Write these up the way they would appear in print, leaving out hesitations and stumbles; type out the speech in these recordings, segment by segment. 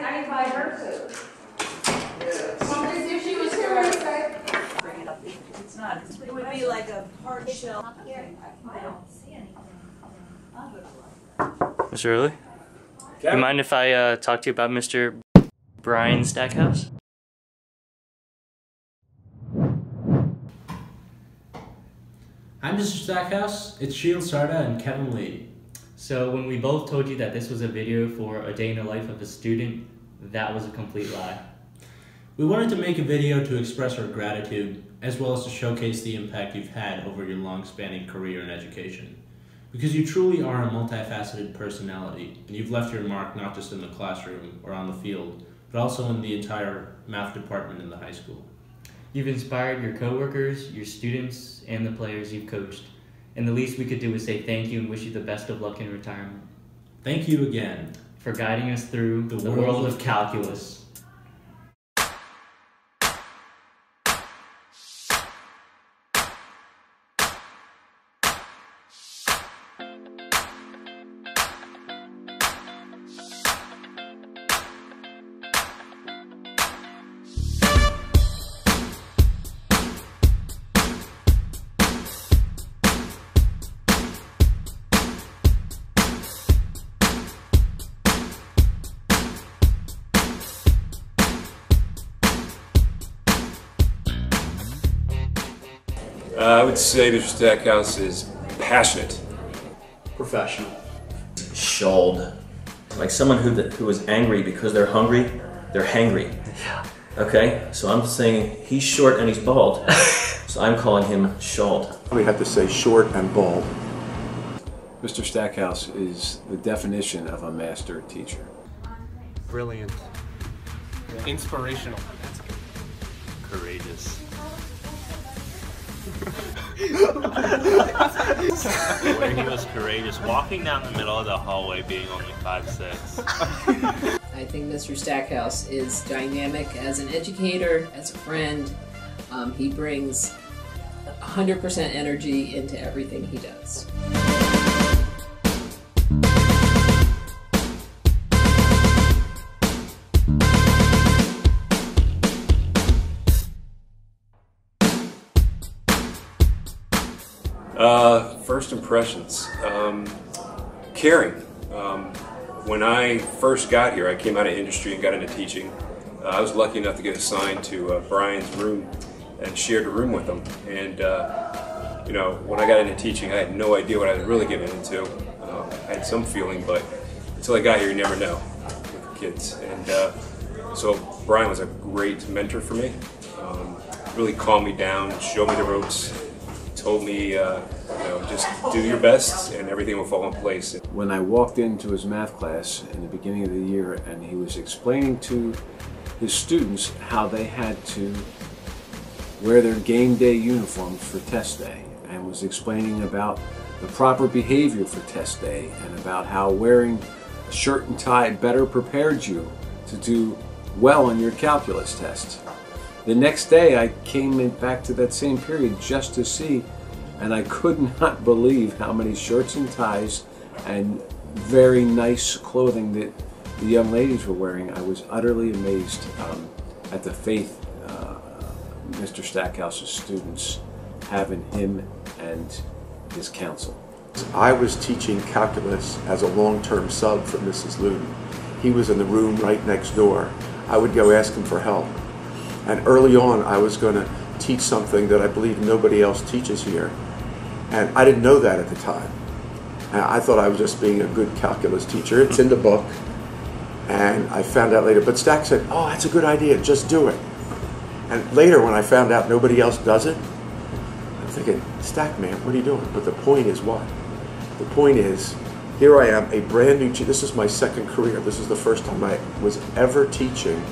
I can buy her food. Somebody see if she was here. It's not. It would be like a hard shell. I don't see anything. Mr. Early? You mind if I talk to you about Mr. Brian Stackhouse? Hi, Mr. Stackhouse. It's Shield Sarda and Kevin Lee. So when we both told you that this was a video for a day in the life of a student, that was a complete lie. We wanted to make a video to express our gratitude, as well as to showcase the impact you've had over your long-spanning career in education. Because you truly are a multifaceted personality, and you've left your mark not just in the classroom or on the field, but also in the entire math department in the high school. You've inspired your coworkers, your students, and the players you've coached. And the least we could do is say thank you and wish you the best of luck in retirement. Thank you again for guiding us through the world of calculus. I would say Mr. Stackhouse is passionate. Professional. Shawled. Like someone who is angry because they're hungry, they're hangry. Yeah. Okay? So I'm saying he's short and he's bald. So I'm calling him shawled. We have to say short and bald. Mr. Stackhouse is the definition of a master teacher. Brilliant. Inspirational. Courageous. Where he was courageous, walking down the middle of the hallway being only 5'6". I think Mr. Stackhouse is dynamic as an educator, as a friend. He brings 100% energy into everything he does. First impressions, caring. When I first got here, I came out of industry and got into teaching. I was lucky enough to get assigned to Brian's room and shared a room with him. And you know, when I got into teaching, I had no idea what I was really getting into. I had some feeling, but until I got here, you never know with the kids. And so Brian was a great mentor for me. Really calmed me down, showed me the ropes. Told me, you know, just do your best and everything will fall in place. When I walked into his math class in the beginning of the year and he was explaining to his students how they had to wear their game day uniforms for test day and was explaining about the proper behavior for test day and about how wearing a shirt and tie better prepared you to do well on your calculus test. The next day I came back to that same period just to see, and I could not believe how many shirts and ties and very nice clothing that the young ladies were wearing. I was utterly amazed at the faith Mr. Stackhouse's students have in him and his counsel. I was teaching calculus as a long-term sub for Mrs. Luton. He was in the room right next door. I would go ask him for help. And early on, I was going to teach something that I believe nobody else teaches here. And I didn't know that at the time. And I thought I was just being a good calculus teacher. It's in the book. And I found out later, but Stack said, oh, that's a good idea, just do it. And later when I found out nobody else does it, I'm thinking, Stack, man, what are you doing? But the point is what? The point is, here I am, a brand new teacher. This is my second career. This is the first time I was ever teaching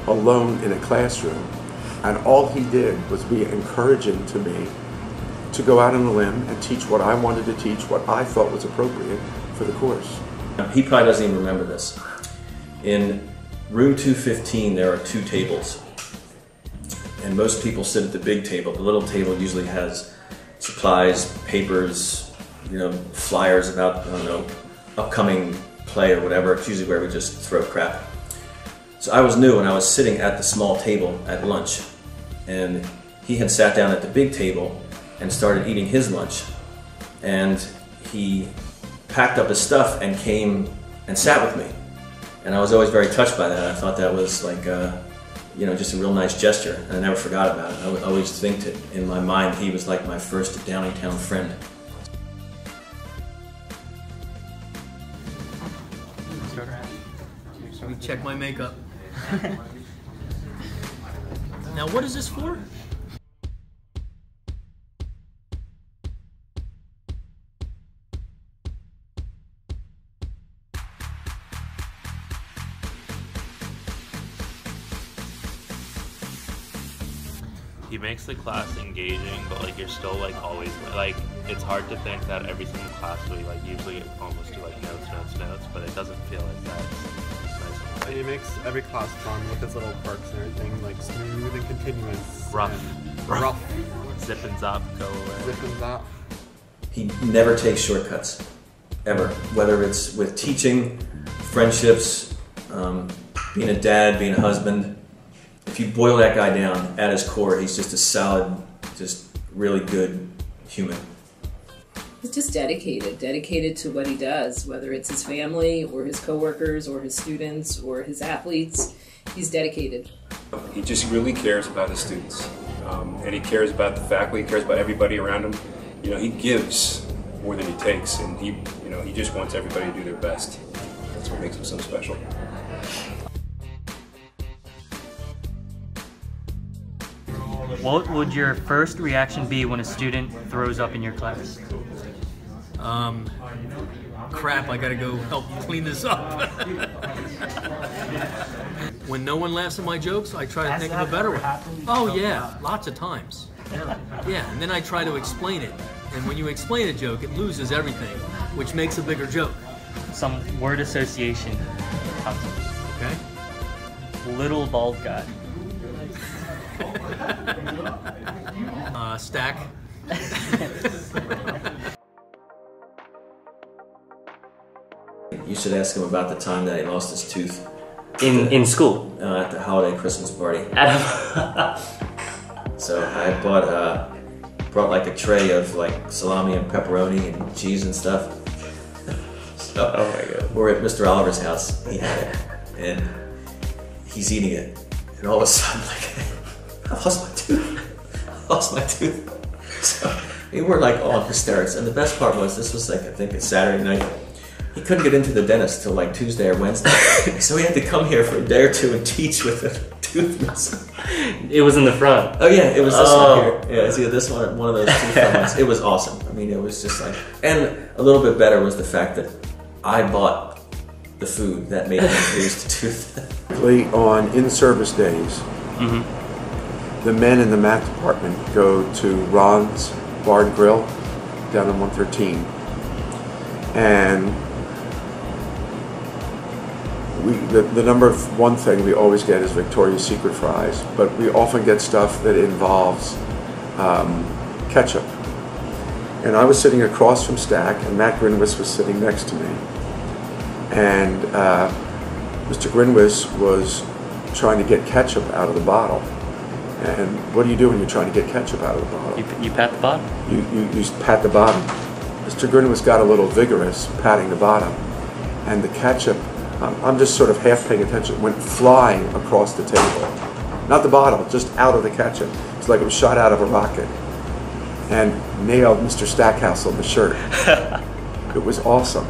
alone in a classroom, and all he did was be encouraging to me to go out on a limb and teach what I wanted to teach, what I thought was appropriate for the course. He probably doesn't even remember this. In room 215 there are 2 tables, and most people sit at the big table. The little table usually has supplies, papers, you know, flyers about, I don't know, upcoming play or whatever. It's usually where we just throw crap. So I was new and I was sitting at the small table at lunch, and he had sat down at the big table and started eating his lunch, and he packed up his stuff and came and sat with me. And I was always very touched by that. I thought that was like, you know, just a real nice gesture, and I never forgot about it. I would always think that in my mind he was like my first Downingtown friend. Let me check my makeup. Now, what is this for? He makes the class engaging, but like you're still like always like it's hard to think that every single class we like usually almost do like notes, but it doesn't feel like that. It's nice. And he makes every class fun with his little quirks and everything, like smooth and continuous. Rough. Zip and zop, go away. Zip and zop. He never takes shortcuts, ever. Whether it's with teaching, friendships, being a dad, being a husband. If you boil that guy down at his core, he's just a solid, just really good human. He's just dedicated to what he does, whether it's his family or his coworkers or his students or his athletes. He's dedicated. He just really cares about his students, and he cares about the faculty. He cares about everybody around him. You know, he gives more than he takes, and he just wants everybody to do their best. That's what makes him so special. What would your first reaction be when a student throws up in your class? Crap, I gotta go help clean this up. When no one laughs at my jokes, I try to think of a better one. Oh yeah, lots of times. Yeah, and then I try to explain it. And when you explain a joke, it loses everything, which makes a bigger joke. Some word association. Okay? Little bald guy. Stack. You should ask him about the time that he lost his tooth. In school? At the holiday Christmas party. So I brought like a tray of like salami and pepperoni and cheese and stuff. So oh my God. We're at Mr. Oliver's house. He had it, and he's eating it, and all of a sudden, like, I lost my tooth. I lost my tooth. So we were like all in hysterics, and the best part was this was like I think a Saturday night. He couldn't get into the dentist till like Tuesday or Wednesday, so he had to come here for a day or two and teach with a tooth missing. It was in the front. Oh yeah, it was this one here. Yeah, it's either this one or one of those two front ones. It was awesome. I mean, it was just like, and a little bit better was the fact that I bought the food that made him lose the tooth. On in-service days, the men in the math department go to Ron's Bar and Grill down on 113, and the number one thing we always get is Victoria's Secret fries, but we often get stuff that involves ketchup. And I was sitting across from Stack, and Matt Grinwis was sitting next to me. And Mr. Grinwis was trying to get ketchup out of the bottle. And what do you do when you're trying to get ketchup out of the bottle? You pat the bottom? You pat the bottom. Mr. Grinwis got a little vigorous patting the bottom, and the ketchup, I'm just sort of half paying attention, went flying across the table. Not the bottle, just out of the ketchup. It's like it was shot out of a rocket. And nailed Mr. Stackhouse on the shirt. It was awesome.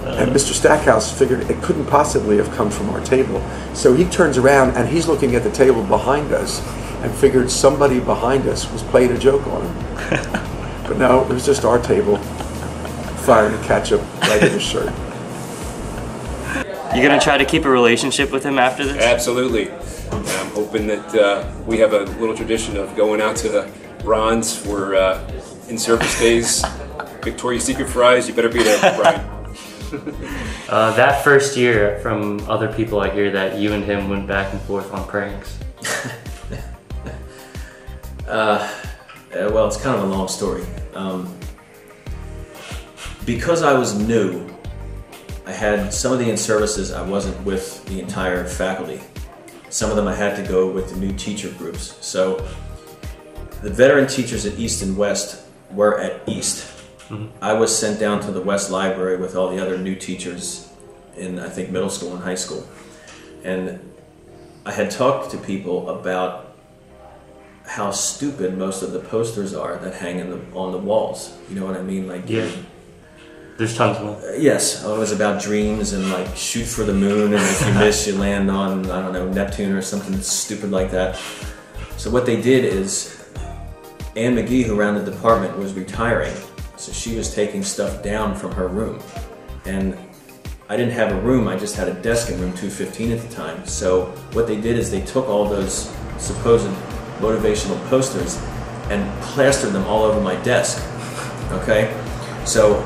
And Mr. Stackhouse figured it couldn't possibly have come from our table. So he turns around and he's looking at the table behind us and figured somebody behind us was playing a joke on him. But no, it was just our table firing ketchup right in his shirt. You gonna try to keep a relationship with him after this? Absolutely. I'm hoping that we have a little tradition of going out to Ron's for in-service days. Victoria's Secret fries, you better be there, Brian. That first year, from other people I hear that you and him went back and forth on pranks. Well, it's kind of a long story. Because I was new, I I had some of the in-services I wasn't with the entire faculty. Some of them I had to go with the new teacher groups. So the veteran teachers at East and West were at East. I was sent down to the West Library with all the other new teachers in, I think, middle school and high school. And I had talked to people about how stupid most of the posters are that hang on the walls. You know what I mean? Like, yeah. There's tons of them. Yes, it was about dreams and like shoot for the moon, and if you miss, you land on, I don't know, Neptune or something stupid like that. So what they did is, Ann McGee, who ran the department, was retiring. So she was taking stuff down from her room. And I didn't have a room, I just had a desk in room 215 at the time. So what they did is they took all those supposed motivational posters and plastered them all over my desk, okay? So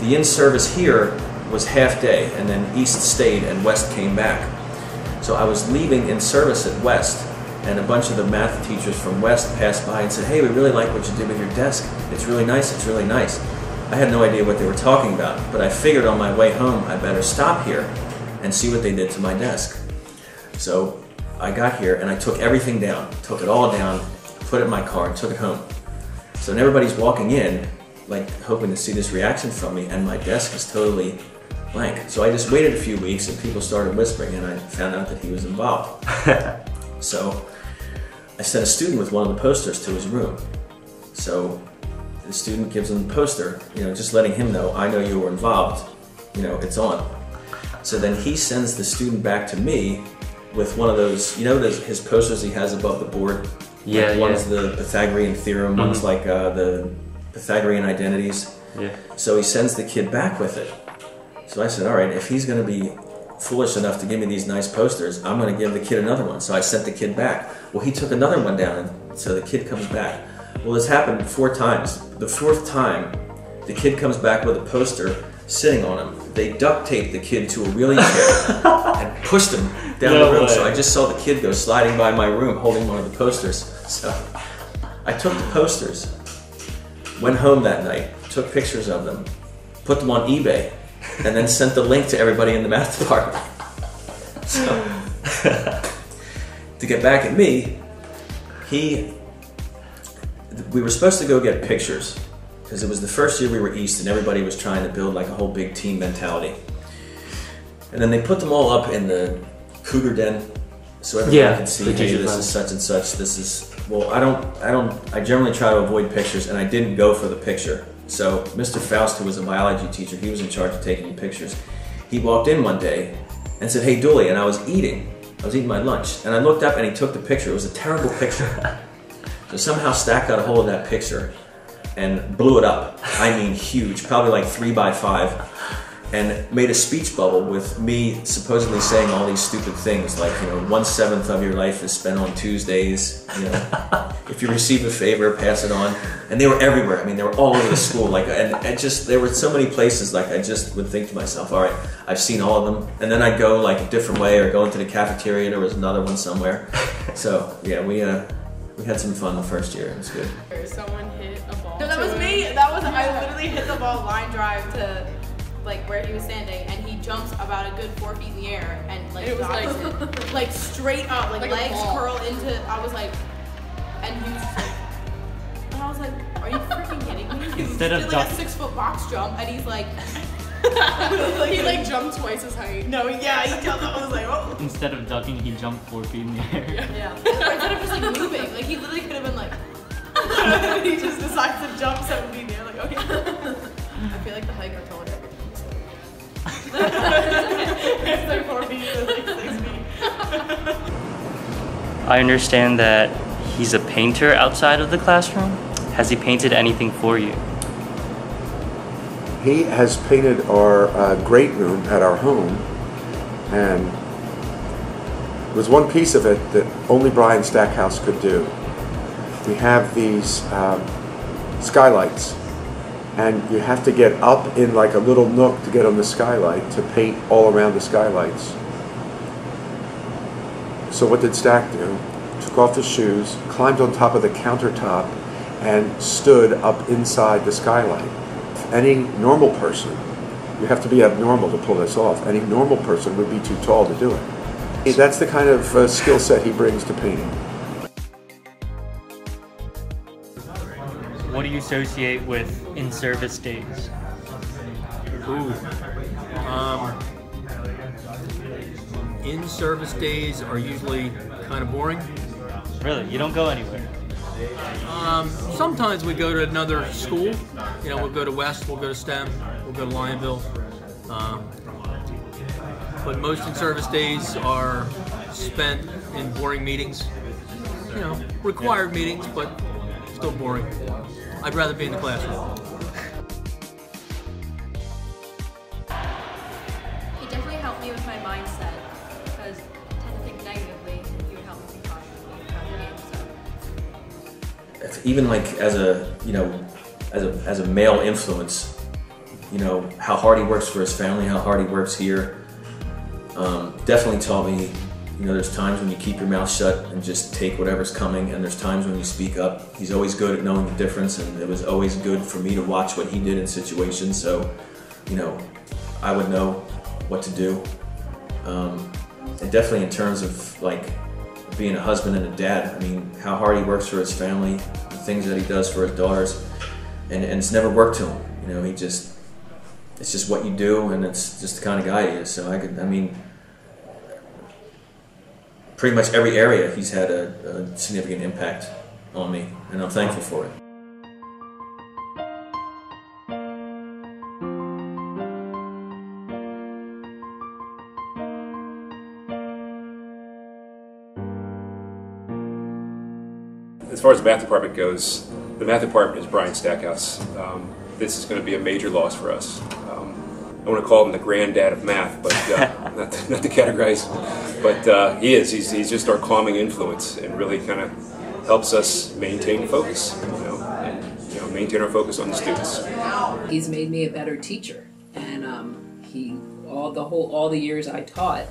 the in-service here was half day, and then East stayed and West came back. So I was leaving in service at West, and a bunch of the math teachers from West passed by and said, hey, we really like what you did with your desk. It's really nice, it's really nice. I had no idea what they were talking about, but I figured on my way home I better stop here and see what they did to my desk. So I got here and I took everything down, took it all down, put it in my car and took it home. So then everybody's walking in, like hoping to see this reaction from me, and my desk is totally blank. So I just waited a few weeks and people started whispering, and I found out that he was involved. So I sent a student with one of the posters to his room. So the student gives him the poster, you know, just letting him know, I know you were involved, you know, it's on. So then he sends the student back to me with one of those, you know, his posters he has above the board? Yeah, like one's the Pythagorean theorem, one's like the Pythagorean identities. Yeah. So he sends the kid back with it. So I said, all right, if he's going to be foolish enough to give me these nice posters, I'm going to give the kid another one. So I sent the kid back. Well, he took another one down, and so the kid comes back. Well, this happened 4 times. The 4th time, the kid comes back with a poster sitting on him. They duct taped the kid to a wheelie chair and pushed him down the room. So I just saw the kid go sliding by my room holding one of the posters. So I took the posters, went home that night, took pictures of them, put them on eBay, and then sent the link to everybody in the math department. So, to get back at me, we were supposed to go get pictures, because it was the first year we were East and everybody was trying to build like a whole big team mentality. And then they put them all up in the Cougar Den, so everybody could see, hey, this is such and such, this is, well, I generally try to avoid pictures, and I didn't go for the picture. So Mr. Faust, who was a biology teacher, he was in charge of taking pictures. He walked in one day and said, hey, Dooley, and I was eating my lunch, and I looked up and he took the picture. It was a terrible picture. So somehow Stack got a hold of that picture and blew it up. I mean huge, probably like 3 by 5. And made a speech bubble with me supposedly saying all these stupid things like, you know, 1/7 of your life is spent on Tuesdays, you know, if you receive a favor, pass it on. And they were everywhere. I mean, they were all over the school. Like, and just, there were so many places, like, I just would think to myself, all right, I've seen all of them. And then I'd go like a different way or go into the cafeteria, there was another one somewhere. So, yeah, we had some fun the first year. It was good. Someone hit a ball. No, that was me. I literally hit the ball line drive to like where he was standing, and he jumps about a good 4 feet in the air and like it was like, like straight up, like legs curl into. I was like, and he was just like, and I was like, are you freaking kidding me? He Instead of did like a 6-foot box jump, and he's like, he like jumped twice his height. No, yeah, he jumped. I was like, oh. Instead of ducking, he jumped 4 feet in the air. Yeah. Or instead of just like moving, like he literally could have been like, he just decides to jump 7 feet in the air. Like, okay. I feel like the hiker told everything. It's like 4 feet to like 6 feet. I understand that he's a painter outside of the classroom. Has he painted anything for you? He has painted our great room at our home, and there was one piece of it that only Brian Stackhouse could do. We have these skylights, and you have to get up in like a little nook to get on the skylight to paint all around the skylights. So what did Stack do? Took off his shoes, climbed on top of the countertop, and stood up inside the skylight. Any normal person You have to be abnormal to pull this off. Any normal person would be too tall to do it. That's the kind of skill set he brings to painting. What do you associate with in-service days? Ooh. In-service days are usually kind of boring. Really? You don't go anywhere? Sometimes we go to another school. You know, we'll go to West, we'll go to STEM, we'll go to Lionville. But most in-service days are spent in boring meetings. You know, required meetings, but still boring. I'd rather be in the classroom. He definitely helped me with my mindset, because I tend to think negatively, and he would help me think positively throughout the game. So. Even like as a male influence, you know, how hard he works for his family, how hard he works here, definitely taught me, you know, there's times when you keep your mouth shut and just take whatever's coming, and there's times when you speak up. He's always good at knowing the difference, and it was always good for me to watch what he did in situations, so, you know, I would know what to do. And definitely in terms of like being a husband and a dad, I mean, how hard he works for his family, the things that he does for his daughters, and it's never worked to him. You know, it's just what you do, and it's just the kind of guy he is. So I mean, pretty much every area he's had a significant impact on me, and I'm thankful for it. As far as the math department goes, the math department is Brian Stackhouse. This is going to be a major loss for us. I want to call him the granddad of math, but not to categorize. But he is. He's just our calming influence, and really kind of helps us maintain focus. And maintain our focus on the students. He's made me a better teacher, and all the years I taught,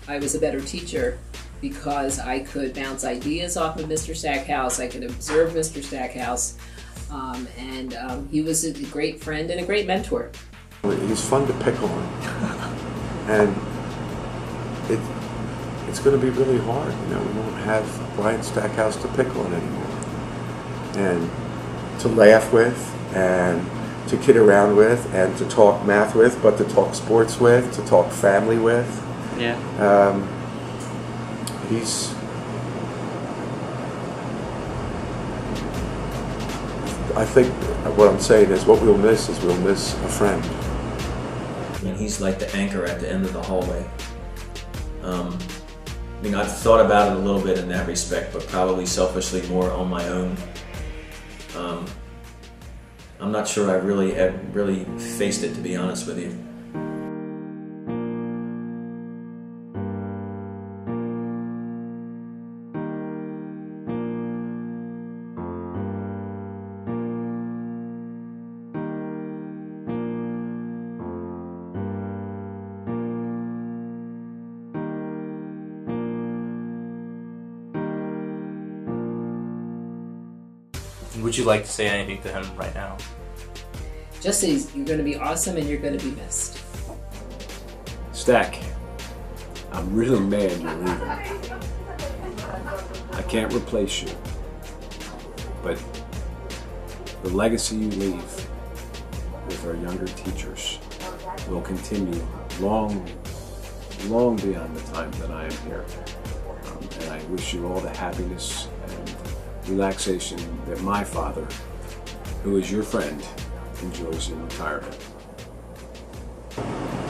I was a better teacher because I could bounce ideas off of Mr. Stackhouse. I could observe Mr. Stackhouse, and he was a great friend and a great mentor. He's fun to pick on, and it's going to be really hard. You know, we won't have Brian Stackhouse to pick on anymore, and to laugh with, and to kid around with, and to talk math with, but to talk sports with, to talk family with. Yeah. I think what I'm saying is what we'll miss a friend. And he's like the anchor at the end of the hallway. I mean, I've thought about it a little bit in that respect, but probably selfishly more on my own. I'm not sure I really faced it, to be honest with you. Would you like to say anything to him right now? Just say you're going to be awesome and you're going to be missed. Stack, I'm really mad you're leaving. I can't replace you, but the legacy you leave with our younger teachers will continue long beyond the time that I am here. And I wish you all the happiness and relaxation that my father, who is your friend, enjoys in retirement.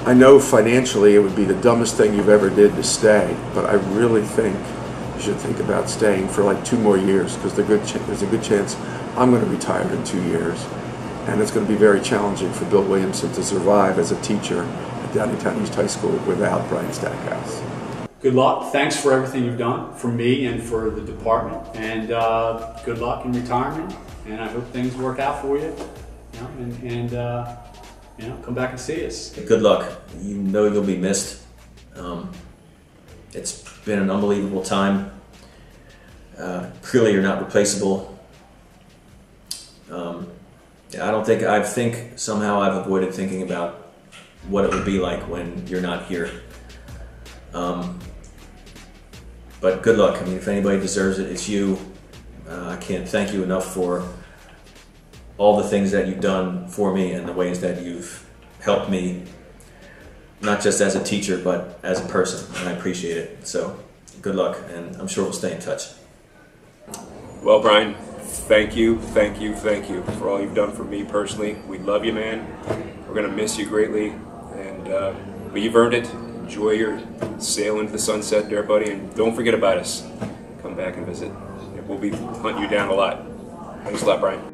I know financially it would be the dumbest thing you've ever did to stay, but I really think you should think about staying for like 2 more years, because there's a good chance I'm going to retire in 2 years, and it's going to be very challenging for Bill Williamson to survive as a teacher at Downingtown East High School without Brian Stackhouse. Good luck. Thanks for everything you've done for me and for the department, and good luck in retirement. And I hope things work out for you. Come back and see us. Good luck. You know you'll be missed. It's been an unbelievable time. Clearly, you're not replaceable. I think somehow I've avoided thinking about what it would be like when you're not here. But good luck. I mean, if anybody deserves it, it's you. I can't thank you enough for all the things that you've done for me and the ways that you've helped me, not just as a teacher, but as a person, and I appreciate it. So good luck, and I'm sure we'll stay in touch. Well, Brian, thank you for all you've done for me personally. We love you, man. We're going to miss you greatly, but you've earned it. Enjoy your sail into the sunset there, buddy, and don't forget about us. Come back and visit. We'll be hunting you down a lot. Thanks a lot, Brian.